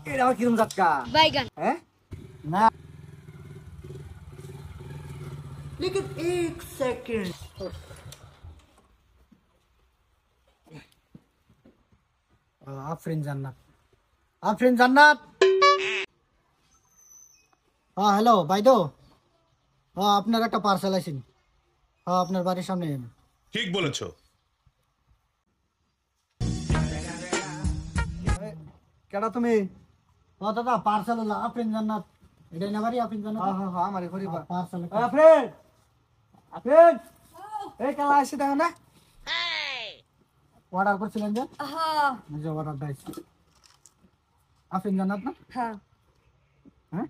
এটা আবার কিরম জাটকা বাইগান হ্যাঁ না लेकिन एक सेकंड আফরিন জান্নাত হ্যাঁ হ্যালো বাইদো হ্যাঁ আপনার একটা পার্সেল আছেন হ্যাঁ আপনার বাড়ির সামনে ঠিক বলেছো কেডা তুমি ও দাদা পার্সেল হলো আফরিন জান্নাত এটাই না বাড়ি আফরিন জান্নাত হ্যাঁ হ্যাঁ আমারে করি পার্সেল আফরিন এই কালা আসে দেখো না অর্ডার করছিলেন যে হ্যাঁ যে অর্ডার দাইছি আফরিন জান্নাত না হ্যাঁ হ্যাঁ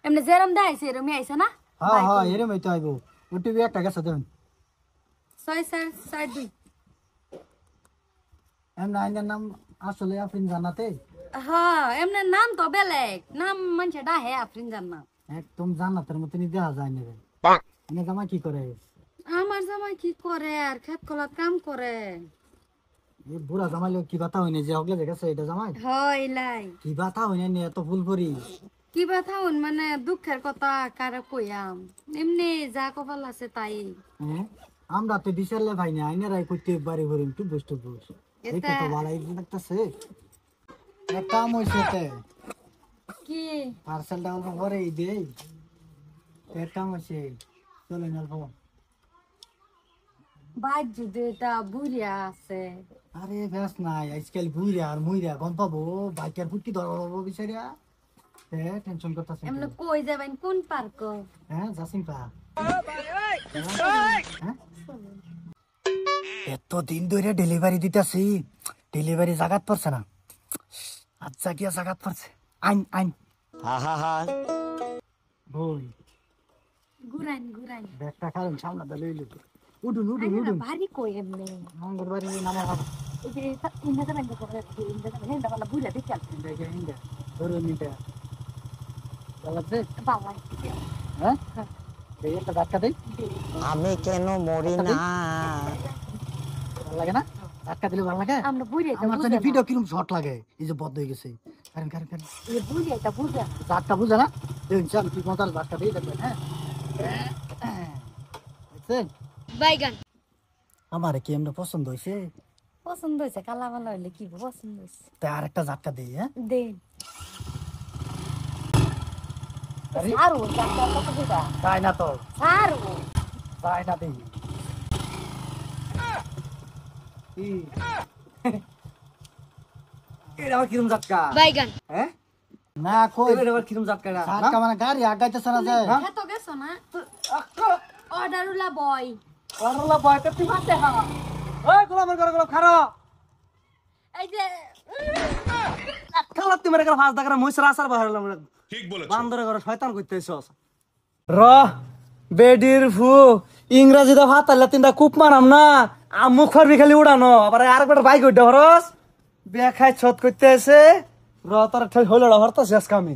এমনি যেরম দেয় সেরমই আইছে না হ্যাঁ হ্যাঁ এরম হইতে হইব ওটিপি একটা গেছে দেন 642 এমন আইনের নাম আসলে আফরিন জান্নাতে হ্যাঁ এমনি নাম তো বেলেগ নাম মানছে ডাহে আফরিন জান্নাত একদম জান্নাতের মতনই দেখা যায় না রে এনে জামাই কি করে আমার জামাই কি করে আর খেত কলাত কাম করে এই বুড়া জামাই লোক কি বাতা হইনি যে হগলে গেছে এটা জামাই হয় লাই কি বাতা হইনি এত ফুল ভরি কি কথা হন মানে দুঃখের কথা কারে কইয়াম এমনি যা কপাল আছে তাই হ্যাঁ আমরা তো বিচারলে ভাই না আইনের আই করতে বাড়ি ভরি একটু বসতে বস এই কত বাড়াই লাগতেছে এক কাম হইছে তে কি পার্সেলটা অল্প ভরেই দেই এক কাম হইছে চলে অল্প বাইক যদি এটা বুড়িয়া আছে আরে ব্যাস নাই আজকাল বুইরা আর মুইরা গম পাবো বাইকের ফুটি ধরবো বিচারিয়া টেনশন করতেছে এমনি কই যাবেন কোন পার্ক হ্যাঁ যাসিম পা এত দিন ধরে ডেলিভারি দিতেছি ডেলিভারি জাগাত পড়ছে না আচ্ছা গিয়া জাগাত পড়ছে আইন আইন বই ঘুরান ব্যাগটা কারণ সামনে দা লইলি উঠুন উঠুন উঠুন ভারী কই এমনি মঙ্গল বাড়ি নামা হবে এই যে ইন্দা যাবেন করে ইন্দা যাবেন হেন্দা বলা বুড়া দেখাল দেখে ইন্দা ধরুন নিতে লাগছে বাবা হ্যাঁ এই একটা ধাক্কা দেই আমি কেন মরি না ভালো লাগে না ধাক্কা দিলে ভালো লাগে আমরা বুড়িয়া আমার তো ভিডিও কিরম শর্ট লাগে এই যে বদ্ধ হয়ে গেছে কারণ কারণ কারণ এই বুড়িয়া এটা বুঝা ধাক্কা বুঝে না দেখুন চল তুই মজার ধাক্কা দিয়ে দেখবেন হ্যাঁ বুঝছেন বাইগান আমার কি এমনি পছন্দ হয়েছে পছন্দ হয়েছে কালা ভালো হইলে কি পছন্দ হয়েছে তাই আর একটা ধাক্কা দিই হ্যাঁ দেন আরে আরো জায়গা কত দিবা তাই না তো আরো তাই না দিই এটা আবার কিরম ধাক্কা বাইগান হ্যাঁ না কই এটা আবার কিরম ধাক্কা না ধাক্কা মানে গাড়ি আগাইতেছে না যে এত গেছো না অর্ডার উলা বয় করলা বয়তে তুই মারতে হা ওই গোলামের ঘরে গোলাম খারো এই যে খালাত তুমি গেল ফাঁস দাগরা মইসরা আসার বাহারলাম ঠিক বলেছো বান্দরে ঘরে শয়তান কইতেছস র বেডির ফু ইংরেজিতে ভাত আইলা তিনটা কুপ মারাম না মুখ ফারবি খালি উড়ানো আবার আরেকবার বাইক উঠে হরস বে খাই ছট করতে আছে র তোর হইল হরতা শেষ কামি